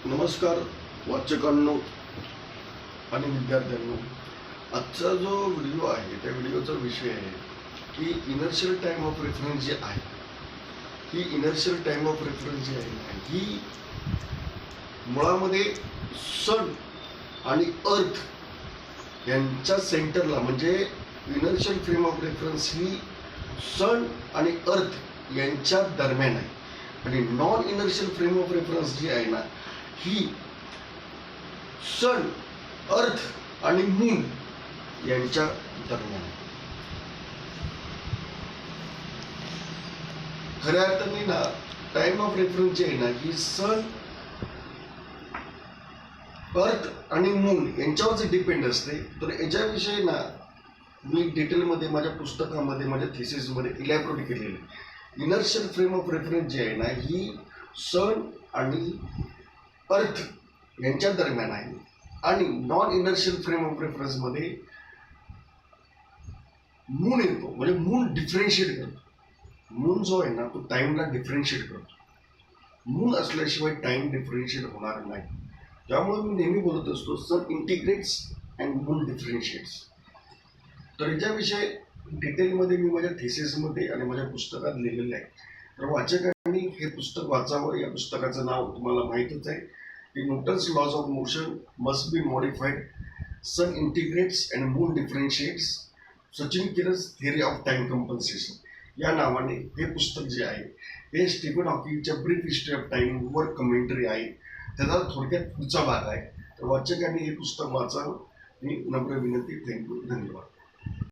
नमस्कार वाचकांनो आणि विद्यार्थ्यांनो. आजचा जो व्हिडिओ आहे त्या व्हिडिओचा विषय आहे की इनर्शियल टाइम ऑफ रेफरन्स जी आहे, ही इनर्शियल टाइम ऑफ रेफरन्स जी आहे ना, ही मुळामध्ये सन आणि अर्थ यांच्या सेंटरला, म्हणजे इनर्शियल फ्रेम ऑफ रेफरन्स ही सन आणि अर्थ यांच्या दरम्यान आहे. आणि non inertial frame of reference जी आहे ना, ही सन, अर्थ आणि मून यांच्या दरम्यान. खऱ्या अर्थाने ना टाइम ऑफ रेफरन्स जी आहे ना, ही सन, अर्थ आणि मून यांच्यावरच डिपेंड असते. तर याच्याविषयी ना मी डिटेलमध्ये माझ्या पुस्तकामध्ये, माझ्या थिसिसमध्ये इलॅबोरेट केलेलं आहे. इनर्शियल फ्रेम ऑफ रेफरन्स जी आहे ना, ही सन आणि अर्थ यांच्या दरम्यान आहे. आणि नॉन इनर्शियल फ्रेम ऑफ रेफरन्समध्ये मून येतो, म्हणजे मून डिफरेन्शिएट करतो. मून जो आहे ना, तो टाइमला डिफरेन्शिएट करतो. मून असल्याशिवाय टाइम डिफरेन्शिएट होणार नाही. त्यामुळे मी नेहमी बोलत असतो, सन इंटिग्रेट्स अँड मून डिफरेन्शिएट्स. तर याच्याविषयी डिटेलमध्ये मी माझ्या थिसिसमध्ये आणि माझ्या पुस्तकात लिहिलेलं आहे. तर वाचकांनी हे पुस्तक वाचावं. या पुस्तकाचं नाव तुम्हाला माहीतच आहे की Newton's laws of motion must be modified, sun integrates and moon differentiates, Sachin किरस थिअरी ऑफ टाइम कंपन्सेशन. या नावाने हे पुस्तक जे आहे हे स्टीफन हॉकिंगच्या ब्रीफ हिस्ट्री ऑफ टाइम वर कमेंटरी आहे. त्याचा थोडक्यात पुढचा भाग आहे. तर वाचकांनी हे पुस्तक वाचावं ही नम्र विनंती. थँक्यू, धन्यवाद.